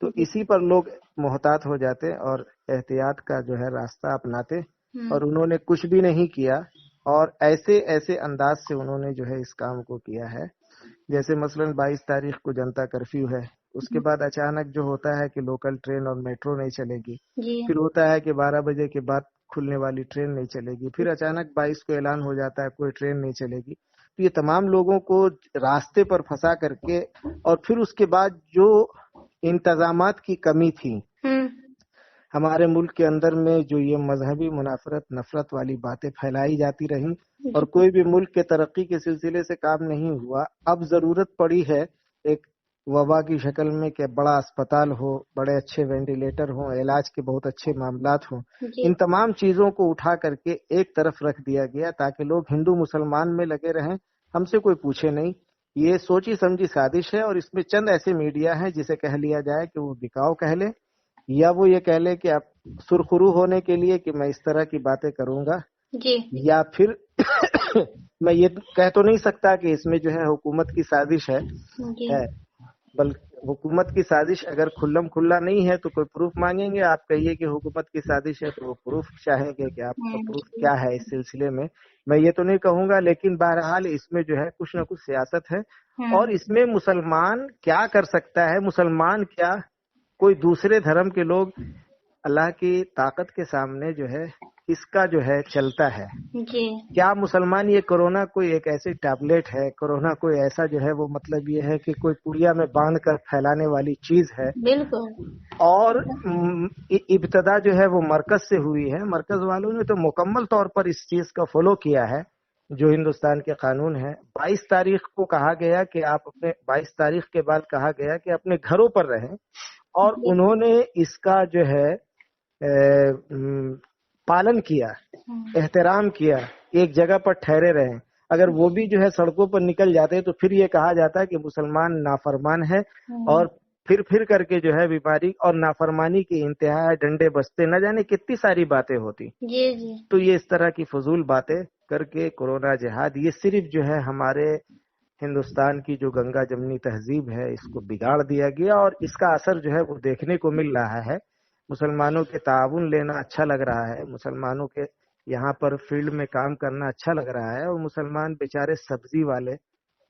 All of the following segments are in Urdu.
تو اسی پر لوگ محتاط ہو جاتے اور احتیاط کا جو ہے راستہ اپناتے، اور انہوں نے کچھ بھی نہیں کیا، اور ایسے ایسے انداز سے انہوں نے جو ہے اس کام کو کیا ہے. جیسے مثلاً 22 تاریخ کو جنتا کرفیو ہے، اس کے بعد اچانک جو ہوتا ہے کہ لوکل ٹرین اور میٹرو نہیں چلے گی، جی پھر ہوتا ہے کہ 12 بجے کے بعد کھلنے والی ٹرین نہیں چلے گی، پھر اچانک 22 کو اعلان ہو جاتا ہے کوئی ٹرین نہیں چلے گی. تو یہ تمام لوگوں کو راستے پر پھنسا کر کے، اور پھر اس کے بعد جو انتظامات کی کمی تھی ہمارے ملک کے اندر میں، جو یہ مذہبی منافرت نفرت والی باتیں پھیلائی جاتی رہیں، اور کوئی بھی ملک کے ترقی کے سلسلے سے کام نہیں ہوا. اب ضرورت پڑی ہے ایک وبا کی شکل میں کہ بڑا اسپتال ہو، بڑے اچھے وینٹیلیٹر ہوں، علاج کے بہت اچھے معاملات ہوں. جی ان تمام چیزوں کو اٹھا کر کے ایک طرف رکھ دیا گیا تاکہ لوگ ہندو مسلمان میں لگے رہیں، ہم سے کوئی پوچھے نہیں. یہ سوچی سمجھی سازش ہے، اور اس میں چند ایسے میڈیا ہیں جسے کہہ لیا جائے کہ وہ بکاؤ کہہ لے، یا وہ یہ کہہ لے کہ اب سرخرو ہونے کے لیے کہ میں اس طرح کی باتیں کروں گا، جی یا پھر میں یہ کہہ تو نہیں سکتا کہ اس میں جو ہے حکومت کی سازش ہے، جی بلکہ حکومت کی سازش اگر کھلم کھلا نہیں ہے تو کوئی پروف مانگیں گے. آپ کہیے کہ حکومت کی سازش ہے تو وہ پروف چاہیں گے کہ آپ کا پروف کیا ہے اس سلسلے میں. میں یہ تو نہیں کہوں گا، لیکن بہرحال اس میں جو ہے کچھ نہ کچھ سیاست ہے، اور اس میں مسلمان کیا کر سکتا ہے، مسلمان کیا، کوئی دوسرے دھرم کے لوگ اللہ کی طاقت کے سامنے جو ہے اس کا جو ہے چلتا ہے. جی کیا مسلمان، یہ کورونا کوئی ایک ایسی ٹیبلٹ ہے، کورونا کوئی ایسا جو ہے وہ مطلب یہ ہے کہ کوئی پڑیا میں باندھ کر پھیلانے والی چیز ہے، بالکل اور ابتدا جو ہے وہ مرکز سے ہوئی ہے. مرکز والوں نے تو مکمل طور پر اس چیز کا فالو کیا ہے جو ہندوستان کے قانون ہے. 22 تاریخ کو کہا گیا کہ آپ اپنے 22 تاریخ کے بعد کہا گیا کہ اپنے گھروں پر رہیں، اور انہوں نے اس کا جو ہے پالن کیا، احترام کیا، ایک جگہ پر ٹھہرے رہیں. اگر وہ بھی جو ہے سڑکوں پر نکل جاتے تو پھر یہ کہا جاتا ہے کہ مسلمان نافرمان ہے، اور پھر کر کے جو ہے بیماری اور نافرمانی کی انتہا ہے، ڈنڈے بجتے، نہ جانے کتنی ساری باتیں ہوتی. جی جی تو یہ اس طرح کی فضول باتیں کر کے کورونا جہاد، یہ صرف جو ہے ہمارے ہندوستان کی جو گنگا جمنی تہذیب ہے اس کو بگاڑ دیا گیا، اور اس کا اثر جو ہے وہ دیکھنے کو مل رہا ہے. مسلمانوں کے تعاون لینا اچھا لگ رہا ہے، مسلمانوں کے یہاں پر فیلڈ میں کام کرنا اچھا لگ رہا ہے، اور مسلمان بیچارے سبزی والے،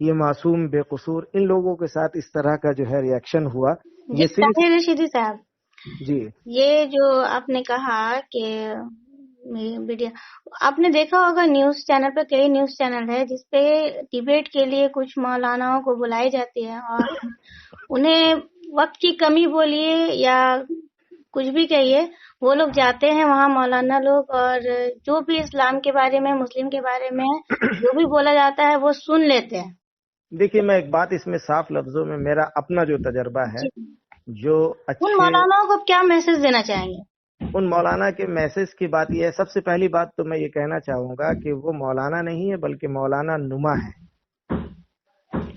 یہ معصوم بے قصور، ان لوگوں کے ساتھ اس طرح کا جو ہے ریاکشن ہوا. جی یہ صرف طاہر رشیدی صاحب، جی یہ جو آپ نے کہا کہ میڈیا، آپ نے دیکھا ہوگا نیوز چینل پہ، کئی نیوز چینل ہے جس پہ ڈیبیٹ کے لیے کچھ مولاناؤں کو بلائی جاتی ہے، اور انہیں وقت کی کمی بولیے یا کچھ بھی کہیے، وہ لوگ جاتے ہیں وہاں مولانا لوگ، اور جو بھی اسلام کے بارے میں، مسلم کے بارے میں جو بھی بولا جاتا ہے وہ سن لیتے ہیں. دیکھیے، میں ایک بات اس میں صاف لفظوں میں، میرا اپنا جو تجربہ ہے، جو ان اچھے مولاناؤں کو کیا میسج دینا چاہیں گے؟ ان مولانا کے میسج کی بات یہ ہے، سب سے پہلی بات تو میں یہ کہنا چاہوں گا کہ وہ مولانا نہیں ہے بلکہ مولانا نما ہے.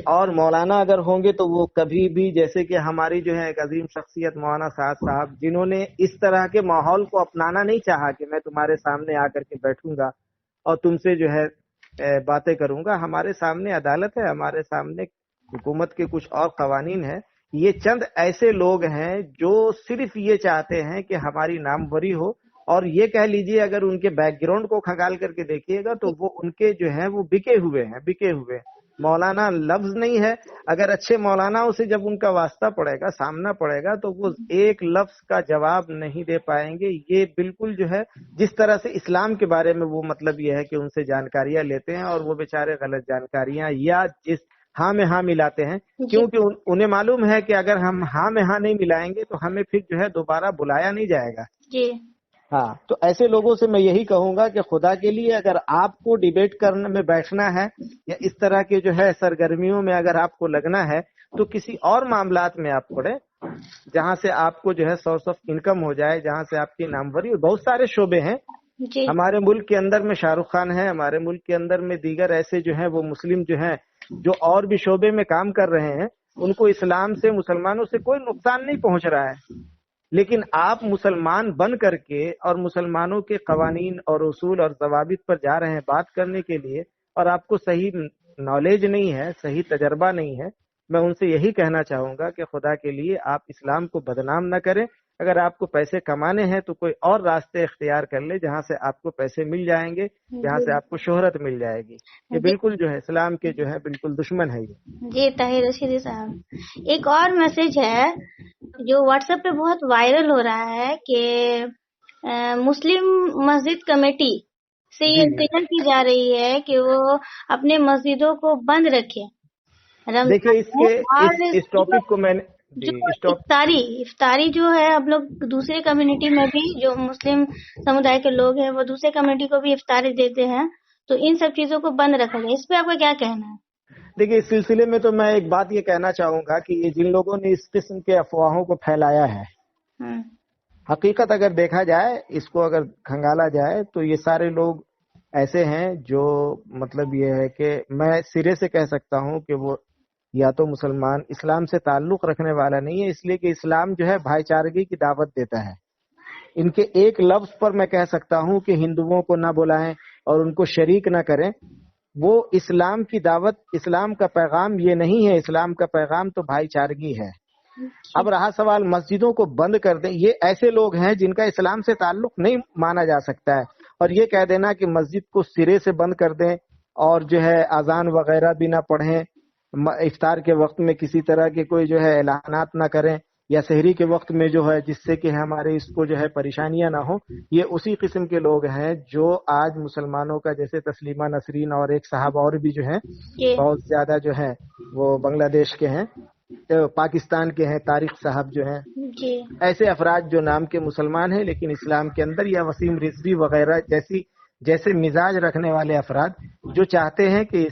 اور مولانا اگر ہوں گے تو وہ کبھی بھی، جیسے کہ ہماری جو ہے ایک عظیم شخصیت مولانا سعد صاحب، جنہوں نے اس طرح کے ماحول کو اپنانا نہیں چاہا کہ میں تمہارے سامنے آ کر کے بیٹھوں گا اور تم سے جو ہے باتیں کروں گا. ہمارے سامنے عدالت ہے، ہمارے سامنے حکومت کے کچھ اور قوانین ہیں. یہ چند ایسے لوگ ہیں جو صرف یہ چاہتے ہیں کہ ہماری ناموری ہو، اور یہ کہہ لیجئے اگر ان کے بیک گراؤنڈ کو کھنگال کر کے دیکھیے گا تو وہ ان کے جو ہیں وہ بکے ہوئے. مولانا لفظ نہیں ہے. اگر اچھے مولاناؤں سے جب ان کا واسطہ پڑے گا، سامنا پڑے گا، تو وہ ایک لفظ کا جواب نہیں دے پائیں گے. یہ بالکل جو ہے جس طرح سے اسلام کے بارے میں وہ مطلب یہ ہے کہ ان سے جانکاریاں لیتے ہیں، اور وہ بیچارے غلط جانکاریاں یا جس ہاں میں ہاں ملاتے ہیں، کیونکہ انہیں معلوم ہے کہ اگر ہم ہاں میں ہاں نہیں ملائیں گے تو ہمیں پھر جو ہے دوبارہ بلایا نہیں جائے گا. جی ہاں، تو ایسے لوگوں سے میں یہی کہوں گا کہ خدا کے لیے اگر آپ کو ڈیبیٹ کرنے میں بیٹھنا ہے یا اس طرح کے جو ہے سرگرمیوں میں اگر آپ کو لگنا ہے تو کسی اور معاملات میں آپ پڑیں جہاں سے آپ کو جو ہے سورس آف انکم ہو جائے، جہاں سے آپ کی ناموری. بہت سارے شعبے ہیں جی ہمارے ملک کے اندر میں. شاہ رخ خان ہے ہمارے ملک کے اندر میں، دیگر ایسے جو ہیں وہ مسلم جو ہیں جو اور بھی شعبے میں کام کر رہے ہیں، ان کو اسلام سے، مسلمانوں سے کوئی نقصان نہیں پہنچ رہا ہے. لیکن آپ مسلمان بن کر کے اور مسلمانوں کے قوانین اور اصول اور ضوابط پر جا رہے ہیں بات کرنے کے لیے، اور آپ کو صحیح نالج نہیں ہے، صحیح تجربہ نہیں ہے، میں ان سے یہی کہنا چاہوں گا کہ خدا کے لیے آپ اسلام کو بدنام نہ کریں. اگر آپ کو پیسے کمانے ہیں تو کوئی اور راستے اختیار کر لیں جہاں سے آپ کو پیسے مل جائیں گے, جہاں سے آپ کو شہرت مل جائے گی. یہ بالکل جو ہے اسلام کے جو ہے بالکل دشمن ہے یہ. جی طاہر رشیدی صاحب, ایک اور میسج ہے جو واٹس ایپ پہ بہت وائرل ہو رہا ہے کہ مسلم مسجد کمیٹی سے یہ اطلاع کی جا رہی ہے کہ وہ اپنے مسجدوں کو بند رکھے دیکھیے رمضان اس ٹاپک کو میں نے جو افطاری جو ہے ہم لوگ دوسرے کمیونٹی میں بھی جو مسلم سمودائے کے لوگ ہیں وہ دوسرے کمیونٹی کو بھی افطاری دیتے ہیں, تو ان سب چیزوں کو بند رکھا جائے. اس پہ آپ کا کیا کہنا ہے؟ دیکھیے اس سلسلے میں تو میں ایک بات یہ کہنا چاہوں گا کہ یہ جن لوگوں نے اس قسم کے افواہوں کو پھیلایا ہے, حقیقت اگر دیکھا جائے, اس کو اگر کھنگالا جائے تو یہ سارے لوگ ایسے ہیں جو مطلب یہ ہے کہ میں سرے سے کہہ سکتا ہوں کہ وہ یا تو مسلمان اسلام سے تعلق رکھنے والا نہیں ہے, اس لیے کہ اسلام جو ہے بھائی چارگی کی دعوت دیتا ہے. ان کے ایک لفظ پر میں کہہ سکتا ہوں کہ ہندوؤں کو نہ بلائیں اور ان کو شریک نہ کریں. وہ اسلام کی دعوت, اسلام کا پیغام یہ نہیں ہے. اسلام کا پیغام تو بھائی چارگی ہے. اب رہا سوال مسجدوں کو بند کر دیں, یہ ایسے لوگ ہیں جن کا اسلام سے تعلق نہیں مانا جا سکتا ہے, اور یہ کہہ دینا کہ مسجد کو سرے سے بند کر دیں اور جو ہے اذان وغیرہ بھی نہ پڑھیں, افطار کے وقت میں کسی طرح کے کوئی جو ہے اعلانات نہ کریں, یا سحری کے وقت میں جو ہے جس سے کہ ہمارے اس کو جو ہے پریشانیاں نہ ہوں, یہ اسی قسم کے لوگ ہیں جو آج مسلمانوں کا, جیسے تسلیمہ نسرین اور ایک صاحب اور بھی جو ہیں بہت زیادہ جو ہیں وہ بنگلہ دیش کے ہیں, پاکستان کے ہیں, طارق صاحب جو ہیں, ایسے افراد جو نام کے مسلمان ہیں لیکن اسلام کے اندر, یا وسیم رضوی وغیرہ جیسے مزاج رکھنے والے افراد جو چاہتے ہیں کہ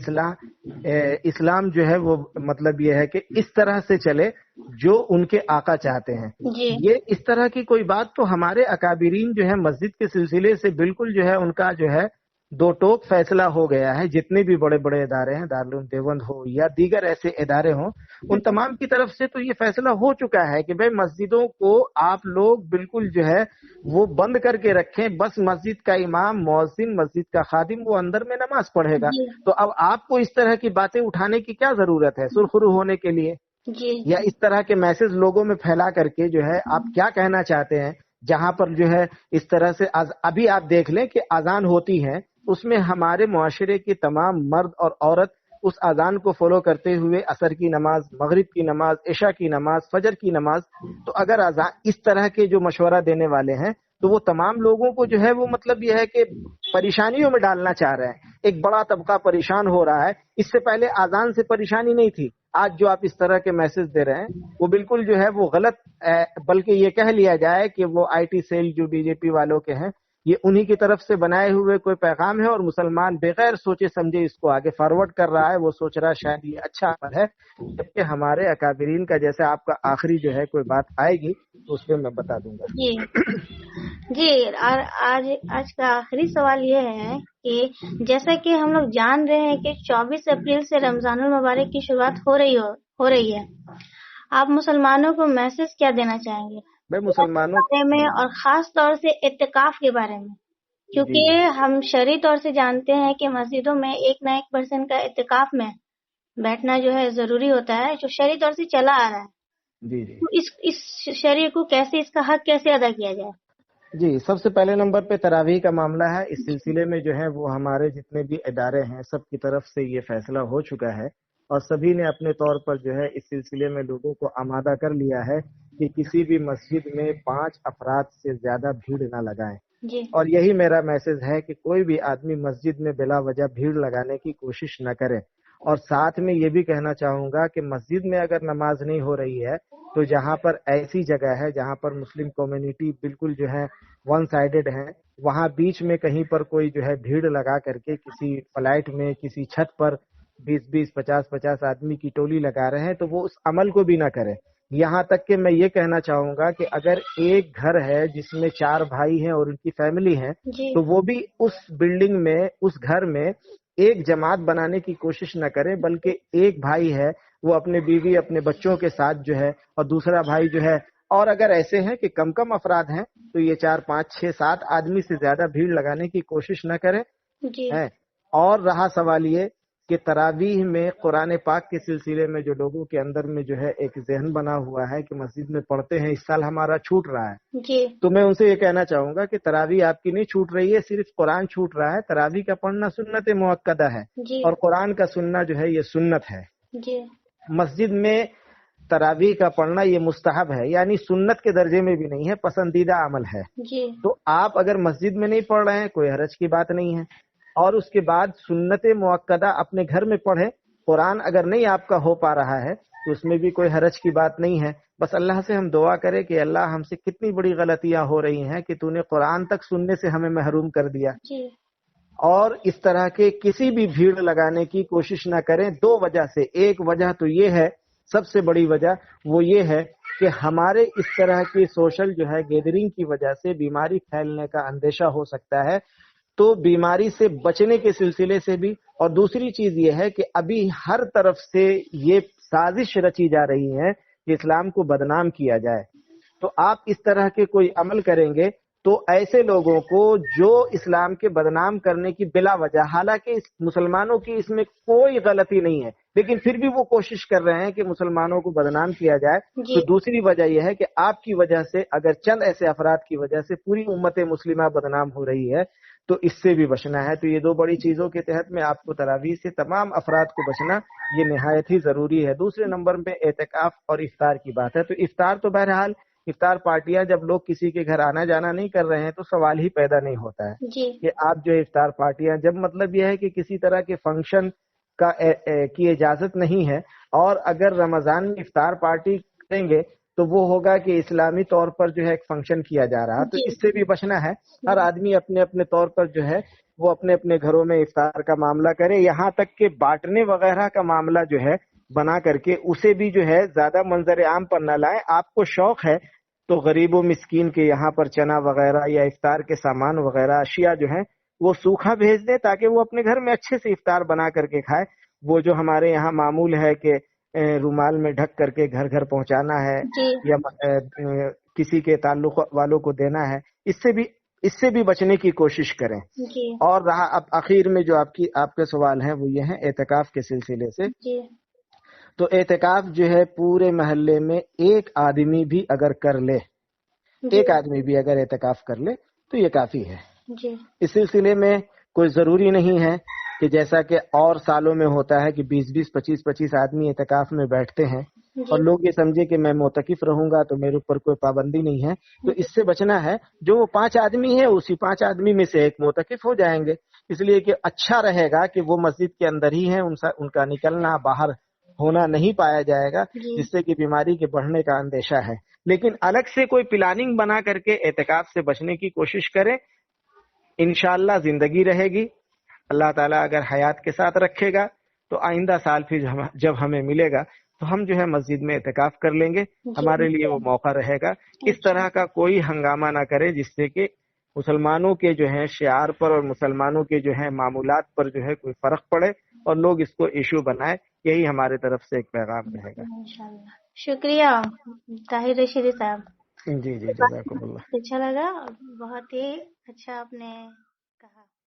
اسلام جو ہے وہ مطلب یہ ہے کہ اس طرح سے چلے جو ان کے آقا چاہتے ہیں. یہ اس طرح کی کوئی بات تو ہمارے اکابرین جو ہے مسجد کے سلسلے سے بالکل جو ہے ان کا جو ہے دو ٹوک فیصلہ ہو گیا ہے. جتنے بھی بڑے بڑے ادارے ہیں, دارالعلوم دیوبند ہو یا دیگر ایسے ادارے ہوں, ان تمام کی طرف سے تو یہ فیصلہ ہو چکا ہے کہ بھائی مسجدوں کو آپ لوگ بالکل جو ہے وہ بند کر کے رکھیں. بس مسجد کا امام, مؤذن, مسجد کا خادم وہ اندر میں نماز پڑھے گا. تو اب آپ کو اس طرح کی باتیں اٹھانے کی کیا ضرورت ہے سرخرو ہونے کے لیے, یا اس طرح کے میسج لوگوں میں پھیلا کر کے جو ہے آپ کیا کہنا چاہتے ہیں. جہاں پر جو ہے اس طرح سے ابھی آپ دیکھ لیں کہ اذان ہوتی ہے, اس میں ہمارے معاشرے کے تمام مرد اور عورت اس اذان کو فالو کرتے ہوئے عصر کی نماز, مغرب کی نماز, عشاء کی نماز, فجر کی نماز. تو اگر اذان اس طرح کے جو مشورہ دینے والے ہیں تو وہ تمام لوگوں کو جو ہے وہ مطلب یہ ہے کہ پریشانیوں میں ڈالنا چاہ رہے ہیں. ایک بڑا طبقہ پریشان ہو رہا ہے. اس سے پہلے اذان سے پریشانی نہیں تھی. آج جو آپ اس طرح کے میسج دے رہے ہیں وہ بالکل جو ہے وہ غلط, بلکہ یہ کہہ لیا جائے کہ وہ آئی ٹی سیل جو بی جے پی والوں کے ہیں, یہ انہی کی طرف سے بنائے ہوئے کوئی پیغام ہے, اور مسلمان بغیر سوچے سمجھے اس کو آگے فارورڈ کر رہا ہے. وہ سوچ رہا ہے شاید یہ اچھا عمل ہے, جبکہ ہمارے اکابرین کا جیسے آپ کا آخری جو ہے کوئی بات آئے گی تو اس پہ میں بتا دوں گا. جی اور آج کا آخری سوال یہ ہے کہ جیسا کہ ہم لوگ جان رہے ہیں کہ 24 اپریل سے رمضان المبارک کی شروعات ہو رہی ہے, آپ مسلمانوں کو میسج کیا دینا چاہیں گے مسلمانوں بارے میں, اور خاص طور سے اعتکاف کے بارے میں؟ کیونکہ ہم شرعی طور سے جانتے ہیں کہ مسجدوں میں 1 نہ 1% کا اعتکاف میں بیٹھنا جو ہے ضروری ہوتا ہے, جو شرعی طور سے چلا آ رہا ہے. اس شرع کو کیسے, اس کا حق کیسے ادا کیا جائے؟ جی, سب سے پہلے نمبر پہ تراویح کا معاملہ ہے. اس سلسلے میں جو ہے وہ ہمارے جتنے بھی ادارے ہیں سب کی طرف سے یہ فیصلہ ہو چکا ہے, اور سبھی نے اپنے طور پر جو ہے اس سلسلے میں لوگوں کو آمادہ کر لیا ہے کہ کسی بھی مسجد میں 5 افراد سے زیادہ بھیڑ نہ لگائیں. اور یہی میرا میسج ہے کہ کوئی بھی آدمی مسجد میں بلا وجہ بھیڑ لگانے کی کوشش نہ کرے. اور ساتھ میں یہ بھی کہنا چاہوں گا کہ مسجد میں اگر نماز نہیں ہو رہی ہے تو جہاں پر ایسی جگہ ہے جہاں پر مسلم کمیونٹی بالکل جو ہے ون سائیڈڈ ہے, وہاں بیچ میں کہیں پر کوئی جو ہے بھیڑ لگا کر کے کسی فلائٹ میں کسی چھت پر 20 50 آدمی کی ٹولی لگا رہے ہیں تو وہ اس عمل کو بھی نہ کریں. یہاں تک کہ میں یہ کہنا چاہوں گا کہ اگر ایک گھر ہے جس میں 4 بھائی ہیں اور ان کی فیملی ہے تو وہ بھی اس بلڈنگ میں, اس گھر میں ایک جماعت بنانے کی کوشش نہ کرے, بلکہ ایک بھائی ہے وہ اپنے بیوی اپنے بچوں کے ساتھ جو ہے, اور دوسرا بھائی جو ہے, اور اگر ایسے ہیں کہ کم افراد ہیں تو یہ 4 5 6 7 آدمی سے زیادہ بھیڑ لگانے کی کوشش نہ کریں. اور رہا سوال یہ کہ تراویح میں قرآن پاک کے سلسلے میں جو لوگوں کے اندر میں جو ہے ایک ذہن بنا ہوا ہے کہ مسجد میں پڑھتے ہیں، اس سال ہمارا چھوٹ رہا ہے، جی تو میں ان سے یہ کہنا چاہوں گا کہ تراویح آپ کی نہیں چھوٹ رہی ہے، صرف قرآن چھوٹ رہا ہے۔ تراویح کا پڑھنا سنت مؤکدہ ہے، جی اور قرآن کا سننا جو ہے یہ سنت ہے۔ جی مسجد میں تراویح کا پڑھنا یہ مستحب ہے، یعنی سنت کے درجے میں بھی نہیں ہے، پسندیدہ عمل ہے۔ جی تو آپ اگر مسجد میں نہیں پڑھ رہے ہیں، کوئی حرج کی بات نہیں ہے، اور اس کے بعد سنت مؤکدہ اپنے گھر میں پڑھیں۔ قرآن اگر نہیں آپ کا ہو پا رہا ہے تو اس میں بھی کوئی حرج کی بات نہیں ہے۔ بس اللہ سے ہم دعا کریں کہ اللہ، ہم سے کتنی بڑی غلطیاں ہو رہی ہیں کہ تو نے قرآن تک سننے سے ہمیں محروم کر دیا، جی اور اس طرح کے کسی بھی بھیڑ لگانے کی کوشش نہ کریں۔ دو وجہ سے، ایک وجہ تو یہ ہے، سب سے بڑی وجہ وہ یہ ہے کہ ہمارے اس طرح کی سوشل جو ہے گیدرنگ کی وجہ سے بیماری پھیلنے کا اندیشہ ہو سکتا ہے، تو بیماری سے بچنے کے سلسلے سے بھی۔ اور دوسری چیز یہ ہے کہ ابھی ہر طرف سے یہ سازش رچی جا رہی ہے کہ اسلام کو بدنام کیا جائے، تو آپ اس طرح کے کوئی عمل کریں گے تو ایسے لوگوں کو جو اسلام کے بدنام کرنے کی بلا وجہ، حالانکہ مسلمانوں کی اس میں کوئی غلطی نہیں ہے، لیکن پھر بھی وہ کوشش کر رہے ہیں کہ مسلمانوں کو بدنام کیا جائے، جی تو دوسری وجہ یہ ہے کہ آپ کی وجہ سے، اگر چند ایسے افراد کی وجہ سے پوری امت مسلمہ بدنام ہو رہی ہے، تو اس سے بھی بچنا ہے۔ تو یہ دو بڑی چیزوں کے تحت میں آپ کو تراویح سے تمام افراد کو بچنا یہ نہایت ہی ضروری ہے۔ دوسرے نمبر پہ اعتکاف اور افطار کی بات ہے، تو افطار تو بہرحال افطار پارٹیاں جب لوگ کسی کے گھر آنا جانا نہیں کر رہے ہیں تو سوال ہی پیدا نہیں ہوتا ہے جی کہ آپ جو افطار پارٹیاں، جب مطلب یہ ہے کہ کسی طرح کے فنکشن کا کی اجازت نہیں ہے، اور اگر رمضان میں افطار پارٹی کریں گے تو وہ ہوگا کہ اسلامی طور پر جو ہے ایک فنکشن کیا جا رہا، تو جی اس سے بھی بچنا ہے۔ ہر آدمی اپنے اپنے طور پر جو ہے وہ اپنے اپنے گھروں میں افطار کا معاملہ کرے، یہاں تک کہ بانٹنے وغیرہ کا معاملہ جو ہے بنا کر کے اسے بھی جو ہے زیادہ منظر عام پر نہ لائیں۔ آپ کو شوق ہے تو غریب و مسکین کے یہاں پر چنا وغیرہ یا افطار کے سامان وغیرہ اشیاء جو ہیں وہ سوکھا بھیج دیں، تاکہ وہ اپنے گھر میں اچھے سے افطار بنا کر کے کھائے۔ وہ جو ہمارے یہاں معمول ہے کہ رومال میں ڈھک کر کے گھر گھر پہنچانا ہے، جی یا کسی کے تعلق والوں کو دینا ہے، اس سے بھی بچنے کی کوشش کریں۔ جی اور رہا اب آخر میں جو آپ کے سوال ہیں وہ یہ ہیں اعتکاف کے سلسلے سے، جی تو اعتکاف جو ہے پورے محلے میں ایک آدمی بھی اگر کر لے، جی ایک آدمی بھی اگر اعتکاف کر لے تو یہ کافی ہے۔ جی اس سلسلے میں کوئی ضروری نہیں ہے کہ جیسا کہ اور سالوں میں ہوتا ہے کہ 20 25 آدمی اعتکاف میں بیٹھتے ہیں جی اور لوگ یہ سمجھے کہ میں معتکف رہوں گا تو میرے اوپر کوئی پابندی نہیں ہے، تو اس سے بچنا ہے۔ جو وہ 5 آدمی ہیں اسی 5 آدمی میں سے ایک معتکف ہو جائیں گے، اس لیے کہ اچھا رہے گا کہ وہ مسجد کے اندر ہی ہیں، ان کا نکلنا باہر ہونا نہیں پایا جائے گا، جی جس سے کہ بیماری کے بڑھنے کا اندیشہ ہے۔ لیکن الگ سے کوئی پلاننگ بنا کر کے اعتکاف سے بچنے کی کوشش کریں، انشاءاللہ زندگی رہے گی۔ اللہ تعالیٰ اگر حیات کے ساتھ رکھے گا تو آئندہ سال پھر جب ہمیں ملے گا تو ہم جو ہے مسجد میں اعتکاف کر لیں گے، ہمارے لیے وہ موقع رہے گا۔ اس طرح کا کوئی ہنگامہ نہ کرے جس سے کہ مسلمانوں کے جو ہے شعار پر اور مسلمانوں کے جو ہے معمولات پر جو ہے کوئی فرق پڑے اور لوگ اس کو ایشو بنائے۔ یہی ہمارے طرف سے ایک پیغام رہے گا۔ انشاءاللہ۔ شکریہ طاہر رشیدی صاحب، جی جی، جزاکم اللہ۔ اچھا لگا، بہت ہی اچھا آپ نے کہا۔